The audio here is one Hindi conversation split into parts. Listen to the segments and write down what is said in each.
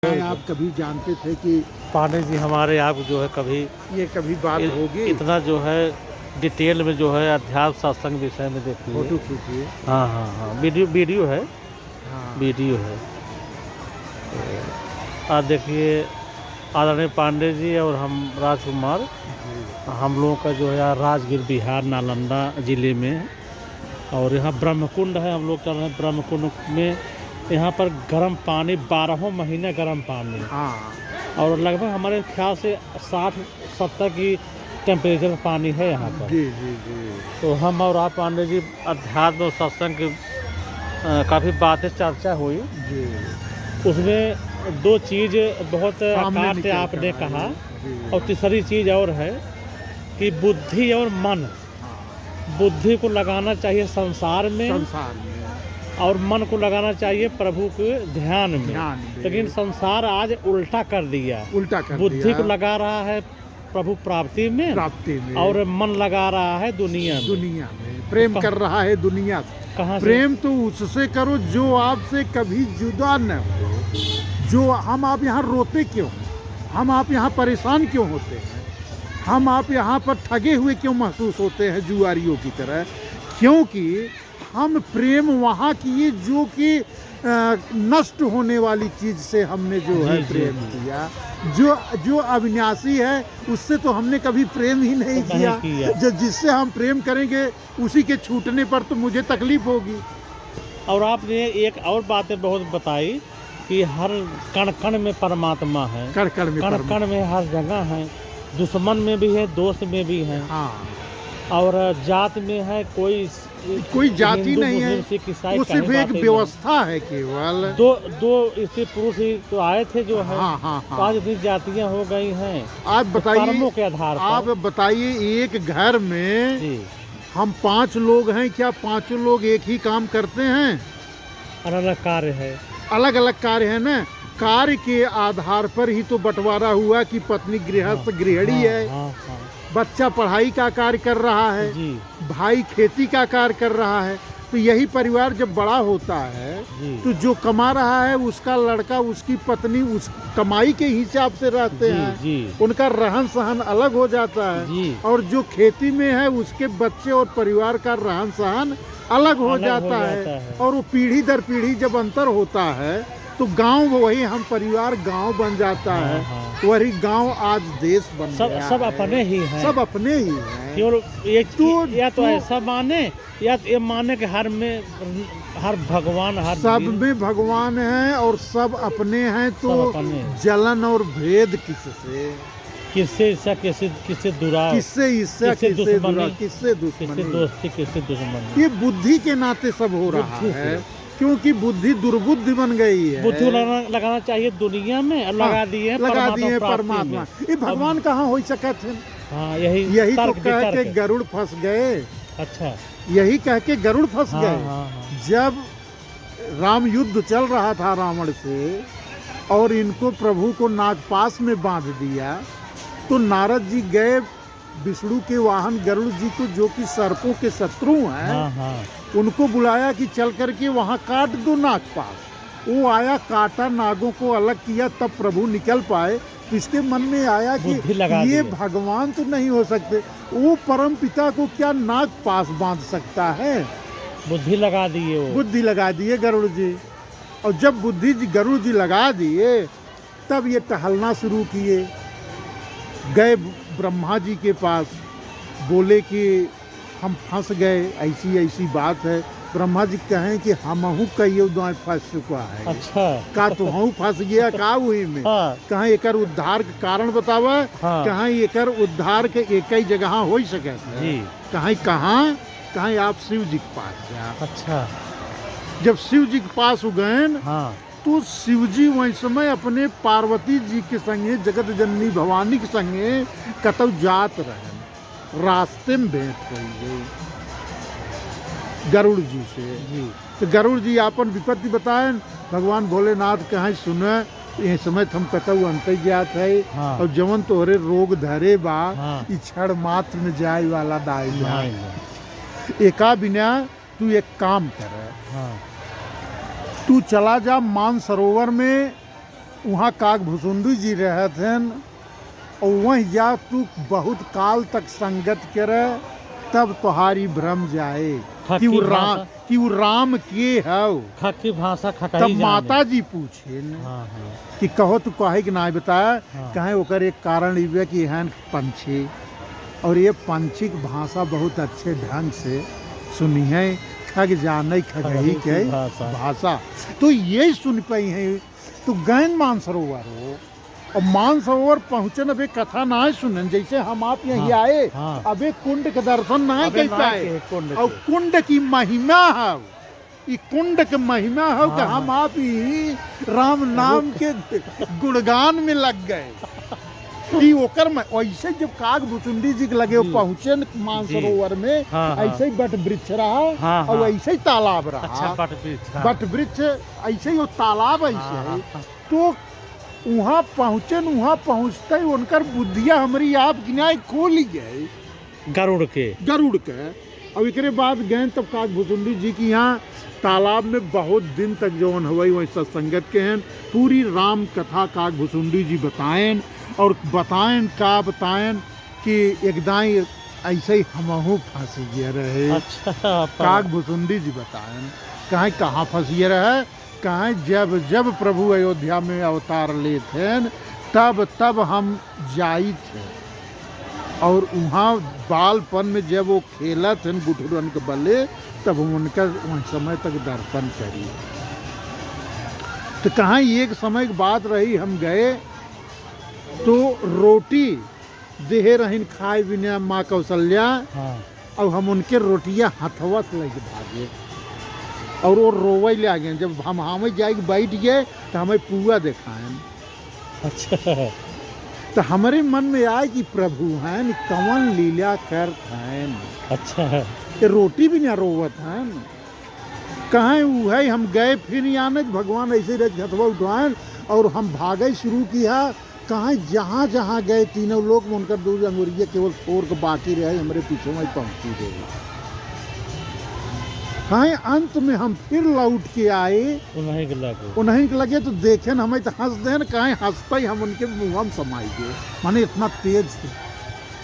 आप कभी जानते थे कि पांडे जी हमारे आप जो है कभी ये कभी बात होगी? इतना जो है डिटेल में जो है अध्यात्म सत्संग विषय में देखिए। फोटो खींचिए। हाँ हाँ हाँ, वीडियो है, हाँ, वीडियो है। तो आप देखिए आदरणीय पांडे जी और हम राजकुमार, जी, हम लोगों का जो है राजगीर बिहार नालंदा ज़िले में, और यहाँ ब्रह्मकुंड है। हम लोग चल रहे हैं ब्रह्मकुंड में। यहाँ पर गर्म पानी 12 महीने गर्म पानी, हाँ, और लगभग हमारे ख्याल से 60-70 की टेम्परेचर पानी है यहाँ पर। जी जी जी तो हम और आप पांडे जी अध्यात्म और सत्संग की काफ़ी बातें चर्चा हुई। जी, उसमें दो चीज़ बहुत सामने आकार से निकल आपने कर कहा, आई। जी, और तीसरी चीज़ और है कि बुद्धि और मन। हाँ, बुद्धि को लगाना चाहिए संसार में, संसार में और मन को लगाना चाहिए प्रभु के ध्यान में। ध्यान दे। लेकिन संसार आज उल्टा कर दिया, उल्टा कर बुद्धि दिया, को लगा रहा है प्रभु प्राप्ति में, प्राप्ति में, और मन लगा रहा है दुनिया में। दुनिया में प्रेम कर रहा है दुनिया से। कहाँ से? प्रेम तो उससे करो जो आपसे कभी जुदा न हो। जो हम आप यहाँ रोते क्यों हैं? हम आप यहाँ परेशान क्यों होते हैं? हम आप यहाँ पर ठगे हुए क्यों महसूस होते हैं जुआरियों की तरह? क्योंकि हम प्रेम वहाँ किए जो कि नष्ट होने वाली चीज़ से हमने जो है जी, प्रेम जी। किया। जो अविनाशी है उससे तो हमने कभी प्रेम ही नहीं किया। जो जिससे हम प्रेम करेंगे उसी के छूटने पर तो मुझे तकलीफ होगी। और आपने एक और बातें बहुत बताई कि हर कण कण में परमात्मा है, कण कण में कण कण में हर जगह है, दुश्मन में भी है, दोस्त में भी है, हाँ, और जात में है। कोई जाति हिंदू, नहीं है, मुस्लिम, सिख, ईसाई, वो सिर्फ कहीं एक बातें व्यवस्था है केवल। दो इसी पुरुष ही तो आए थे जो है। हाँ हाँ तो आज हाँ। इतनी जातियां हो गई हैं। आप तो बताइए, कर्मों के आधार आप पर। बताइए एक घर में जी, हम 5 लोग हैं, क्या पांचों लोग एक ही काम करते हैं? अलग अलग कार्य है। अलग अलग कार्य है ना। कार्य के आधार पर ही तो बंटवारा हुआ कि पत्नी गृहस्थ गृहिणी है, हाँ, हाँ, बच्चा पढ़ाई का कार्य कर रहा है, जी, भाई खेती का कार्य कर रहा है। तो यही परिवार जब बड़ा होता है जी, तो जो कमा रहा है उसका लड़का, उसकी पत्नी उस कमाई के हिसाब से रहते जी, हैं। जी, उनका रहन सहन अलग हो जाता है। जी। और जो खेती में है उसके बच्चे और परिवार का रहन सहन अलग हो जाता है। और वो पीढ़ी दर पीढ़ी जब अंतर होता है तो गांव वही हम परिवार गांव बन जाता है। हाँ। वही गांव आज देश बन गया सब है। अपने ही हैं। सब अपने ही हैं। केवल या तो ऐसा माने, या तो ये माने कि हर भगवान, हर सब में भगवान है और सब अपने हैं। तो सब अपने हैं। जलन और भेद किससे? किससे ईर्ष्या, किससे दुराव, किससे ईर्ष्या, किससे किससे दुश्मनी, दुरा, किससे किससे दुश्मनी? दोस्ती, किससे दुश्मनी। ये बुद्धि के नाते सब हो रहा बुद्धि है, से। क्योंकि बुद्धि दुर्बुद्धि बन गई है। बुद्धि लगाना चाहिए दुनिया में, और लगा दिए परमात्मा। ये भगवान कहाँ हो सके थे? हाँ, यही तो कह के गरुड़ फंस गए। अच्छा, यही कह के गरुड़ फंस हाँ, गए। हाँ, हाँ। जब राम युद्ध चल रहा था रावण से, और इनको प्रभु को नागपास में बांध दिया, तो नारद जी गए विष्णु के वाहन गरुड़ जी को, जो कि सर्पों के शत्रु हैं, हाँ, हाँ। उनको बुलाया कि चल करके वहाँ काट दो नागपास। वो आया, काटा, नागों को अलग किया, तब प्रभु निकल पाए। इसके मन में आया कि ये भगवान तो नहीं हो सकते, वो परम पिता को क्या नागपास बांध सकता है? बुद्धि लगा दिए, वो बुद्धि लगा दिए गरुड़ जी। और जब बुद्धि गरुड़ जी लगा दिए, तब ये टहलना शुरू किए। गए ब्रह्मा जी के पास, बोले कि हम फंस गए, ऐसी ऐसी बात है। ब्रह्मा जी कहें कि हमहू कहियो दाएं फंस चुका है। अच्छा, का तो हम फंस गया का वही में। हाँ। कहाँ एकर उद्धार के कारण बतावा। हाँ। कहाँ एकर उद्धार के एक ही जगह हो सके जी। कहाँ आप शिव जी के पास जा। अच्छा, जब शिव जी के पास हो गए, हाँ, तो शिव जी वही समय अपने पार्वती जी के संगे, जगत जननी भवानी के संगे कतौ जात रहे। रास्ते में भेंट हो गई गरुड़ जी से। जी। तो गरुड़ जी आपन विपत्ति बताए। भगवान भोलेनाथ कहें सुने, ये समय हम कतौ अंत जात है। हाँ। और जवन तोहरे रोग धरे बा, हाँ। ई क्षण मात्र में जाए वाला दाई। एका बिना तू एक काम कर, हाँ। तू चला जा मानसरोवर में वहाँ काग भुसुंडी जी रहे थे और वहीं जा तू बहुत काल तक संगत करे तब तुम्हारी भ्रम जाए कि वो राम के हो। खक्की भाषा तब खटाई माता जी पूछे न हाँ हाँ कि कहो तू कहे कि ना बताया हाँ। कहे ओकर एक कारण ये कि हैं पंछी और ये पंछी की भाषा बहुत अच्छे ढंग से सुनी है खग जाने खगही के भाषा तो यही सुन पाई है। तो गैन मानसरोवर हो और मानसरोवर पहुँचे न अभी कथा ना है सुनन जैसे हम आप यहीं हाँ, आए हाँ। अबे कुंड के दर्शन ना अबे कर ना पाए के कुंड और के। कुंड की महिमा है ई कुंड के महिमा हो कि हाँ, हम आप ही राम नाम के गुणगान में लग गए कि ओकर में ऐसे जब काग भुसुंडी जी के लगे जी। पहुँचे मानसरोवर में हाँ, हाँ। ऐसे ही बट वृक्ष रहा हाँ, और हाँ। ऐसे ही तालाब रहा अच्छा बट वृक्ष, हाँ। बट वृक्ष ऐसे ही वो तालाब ऐसे हाँ, है हाँ। तो वहाँ पहुँचे वहाँ पहुँचते ही उनकर बुद्धिया हमारी आप गिनाए खोल गए गरुड़ के गरुड़ के। अब एक बाद गए तब काग भुसुंडी जी की यहाँ तालाब में बहुत दिन तक जौन हुई वही सत्संगत के हैं पूरी राम कथा काग भुसुंडी जी बताएं और बताएं का बताएं कि एकदाई ऐसे ही हमहू फंसिए रहे। अच्छा काग भुसुंडी जी बताएं कहीं कहाँ फंसिए रहे कहीं जब जब प्रभु अयोध्या में अवतार ले थे तब हम जाई थे और वहाँ बालपन में जब वो खेला थे गुठरन के बल्ले तब हम उनका वहाँ समय तक दर्शन करी। तो कहाँ एक समय की बात रही हम गए तो रोटी देहे रहीन खाए बिना माँ कौशल्या हाँ। और हम उनके रोटियाँ हथवा से लेके भागे और वो रोवे ले आ गए जब हम हमें जाके बैठ गए तो हमें पुआ दिखाएं। अच्छा तो हमारे मन में आए कि प्रभु हैं कवन लीला कर हैं अच्छा ये रोटी भी ना रोवत हैं कहाँ वो है। हम गए फिर आने भगवान ऐसे हथवा उठवाएं और हम भागे शुरू किया कहाँ जहाँ जहाँ गए तीनों लोग में उनका दो अंगुरिया केवल फोर के बाकी रहे हमारे पीछे में पहुँची गए। हाँ अंत में हम फिर लौट के आए उन्हीं के लगे तो देखे न हमें तो हंस दें कहीं हंसते ही हम उनके मुँह में समाई गए माने इतना तेज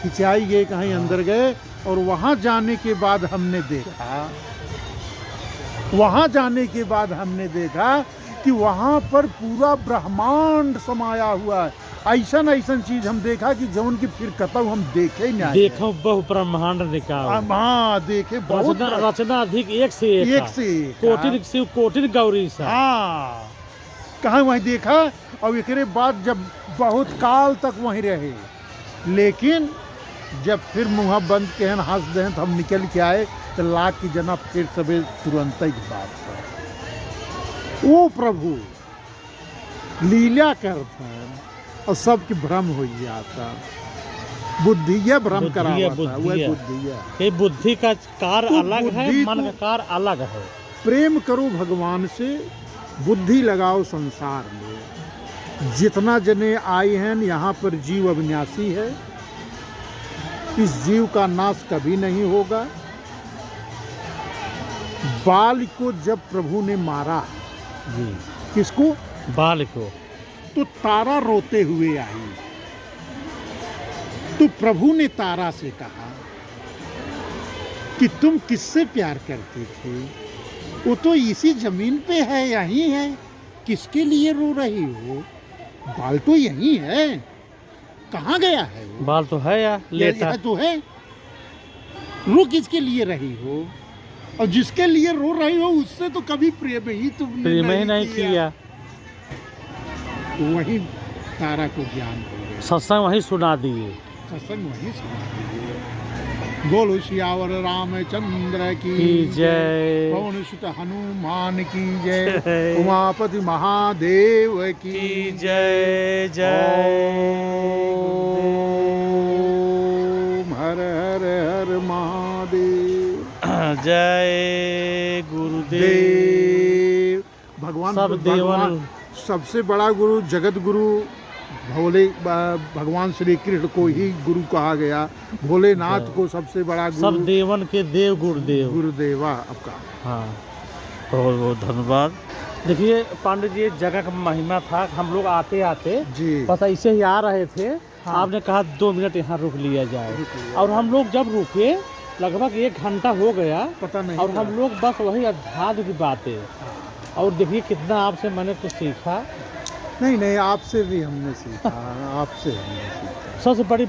खिंचाई गए कहीं अंदर गए। और वहाँ जाने के बाद हमने देखा कि वहाँ पर पूरा ब्रह्मांड समाया हुआ है। ऐसा चीज हम देखा कि जौन की फिर कतौ हम देखे ही नहीं देखो बहु ब्रह्मांड निकाल हाँ देखे बहुत रचना अधिक एक से कोटि गौरी सा हाँ कहाँ वहीं देखा और एक बाद जब बहुत काल तक वहीं रहे लेकिन जब फिर मुँह बंद के हंस दें तो हम निकल के आए तो लाख की जना फिर सबे तुरंत ही बात है वो प्रभु लीला करते हैं और सबकी भ्रम हो जाता बुद्धि भ्रम कराता वह बुद्धि बुद्धि का कार तो अलग है मन का कार अलग है। प्रेम करो भगवान से बुद्धि लगाओ संसार में जितना जने आए हैं यहाँ पर जीव अविनाशी है इस जीव का नाश कभी नहीं होगा। बाल को जब प्रभु ने मारा जी किसको बाल को तो तारा रोते हुए आई तो प्रभु ने तारा से कहा कि तुम किससे प्यार करते थे वो तो इसी जमीन पे है यहीं है किसके लिए रो रही हो बाल तो यहीं है कहाँ गया है वो बाल तो है या लेटा तो है रो किसके लिए रही हो और जिसके लिए रो रही हो उससे तो कभी प्रेम ही तुमने नहीं किया। वही तारा को ज्ञान हो गया सत्संग वही सुना दिए सत्संग वही सुना दिए। बोलो सियावर रामचंद्र की जय पवन सुत हनुमान की जय उमापति महादेव की जय हर हर हर महादेव जय गुरुदेव। भगवान सब देवन सबसे बड़ा गुरु जगत गुरु भोले भगवान श्री कृष्ण को ही गुरु कहा गया। भोलेनाथ को सबसे बड़ा गुरु सब देवन के देव गुरुदेव गुरुदेवा आपका हाँ बहुत बहुत धन्यवाद। देखिए पांडे जी, एक जगह का महिमा था। हम लोग आते आते जी बस ऐसे ही आ रहे थे। हाँ। आपने कहा 2 मिनट यहाँ रुक लिया जाए, रुक लिया और हम लोग जब रुके लगभग 1 घंटा हो गया, पता नहीं और लगा। हम लोग बस वही अध्यात्म की बातें। और देखिए कितना आपसे मैंने कुछ सीखा। नहीं नहीं, आपसे भी हमने सीखा, आपसे हमने सीखा। सबसे बड़ी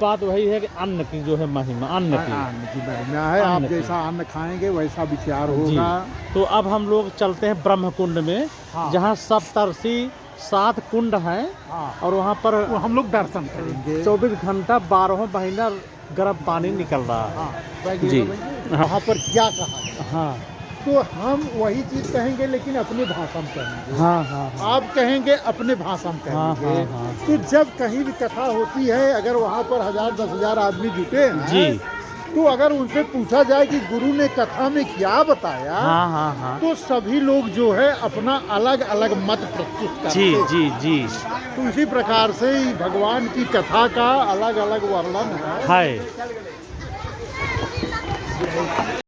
बात वही है कि अन्न की जो है महिमा, अन्न की। अन्न की महिमा है। आप अन्न की। जैसा अन्न खाएंगे वैसा विचार जी। होगा। तो अब हम लोग चलते हैं ब्रह्मकुंड में, हाँ। जहाँ सप्तर्षि 7 कुंड हैं, हाँ। और वहाँ पर वो हम लोग दर्शन करेंगे। 24 घंटा 12 महीना गर्म पानी निकल रहा है। हाँ जी। वहाँ पर क्या कहा गया? हाँ तो हम वही चीज़ कहेंगे, लेकिन अपने भाषा में कहेंगे। हाँ हाँ हाँ। आप कहेंगे अपने भाषा में हाँ, कहेंगे। हाँ, हाँ। तो जब कहीं भी कथा होती है, अगर वहाँ पर 1000-10,000 आदमी जुटे हैं, जी। तो अगर उनसे पूछा जाए कि गुरु ने कथा में क्या बताया, हाँ हाँ हाँ। तो सभी लोग जो है अपना अलग अलग मत प्रस्तुत करते जी हैं। जी जी। तो इसी प्रकार से ही भगवान की कथा का अलग अलग वर्णन है। है।